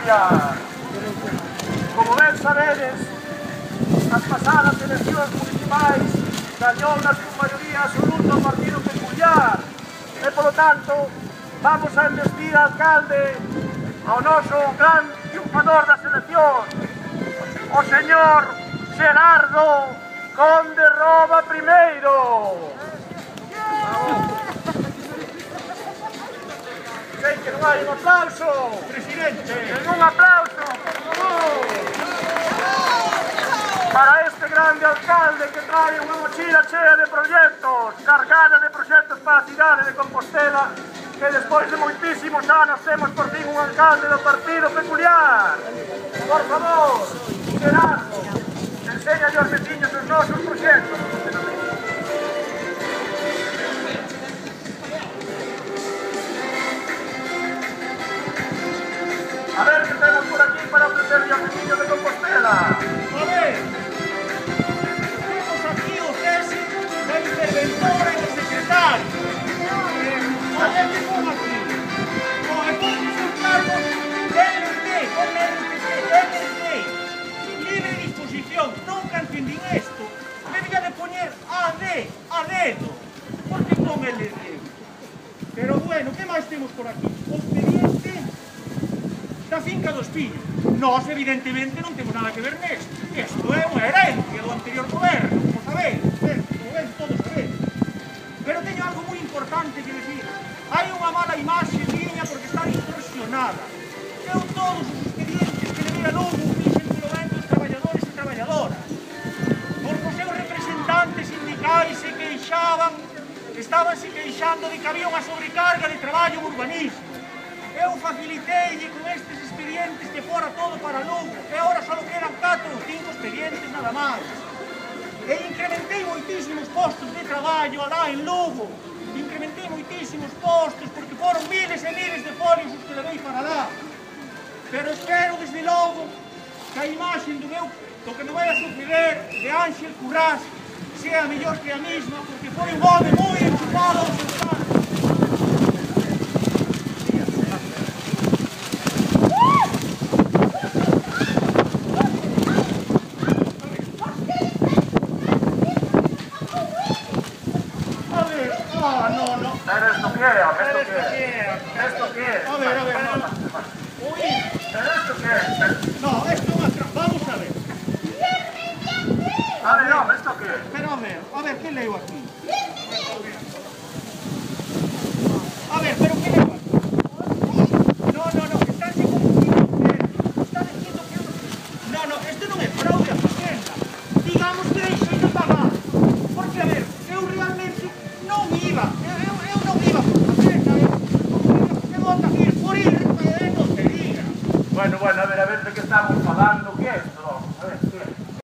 Peculiar. Como ben sabedes, as pasadas eleccións municipais gañou nas con maioría absoluta o Partido Peculiar e, polo tanto, vamos a investir alcalde ao noso gran triunfador das eleccións, o señor Gerardo Conde Roba primeiro. Sei que non hai un aplauso, presidente. Un aplauso, por favor. Para este grande alcalde que trae unha mochila chea de proxectos, cargada de proxectos para a cidade de Compostela, que despois de moitísimos anos temos por fin un alcalde do Partido Peculiar. Por favor, Gerardo, enseña aos veciños os nosos proxectos. A ver que temos por aquí para ofrecerle aos veciños de Compostela. A ver, temos aquí o cese da interventora e do secretario. A ver que como aquí. E todos os cargos LT, con LT, libre disposición. Nunca entendín esto. Debía de poñer AD, a dedo. Por que con LT? Pero bueno, que máis temos por aquí? O expediente da finca dos Pillos. Nós, evidentemente, non temos nada que ver nesto. Isto é unha herencia do anterior goberno, como sabedes, todos sabedes. Pero teño algo moi importante que decir. Hai unha mala imaxe miña porque está distorsionada. Eu todos os expedientes que levei a Lugo fixen polo ben dos traballadores e traballadoras. Porque os seus representantes sindicais se queixaban, estabanse queixando de que había unha sobrecarga de traballo en urbanismo. Eu faciliteille con estes expedientes que fora todo para Lugo, e agora só quedan 4 ou 5 expedientes nada máis. E incrementei moitísimos postos de traballo alá en Lugo. Incrementei moitísimos postos porque foron miles e miles de folios os que levei para lá. Pero espero, desde logo, que a imaxe do que me vai a suceder de Ángel Currás sea mellor que a mesma, porque foi un home moi enchufado ao seu cargo. Pero esto qué es, esto qué es. A ver, no. Uy. ¿Pero esto qué es? No, esto no es. Vamos a ver. A ver, no, ¿esto qué es? Pero a ver, ¿qué leo aquí? A ver, pero ¿qué leo aquí? No, están sin confundir. Está diciendo que... No, esto non é fraude a Facenda. Digamos que deixei de pagar. Porque, a ver, eu realmente non iba. Eu non iba por Facenda. Que vota ir por ir, non te diga. Bueno, a ver de qué estamos falando, ¿qué es esto?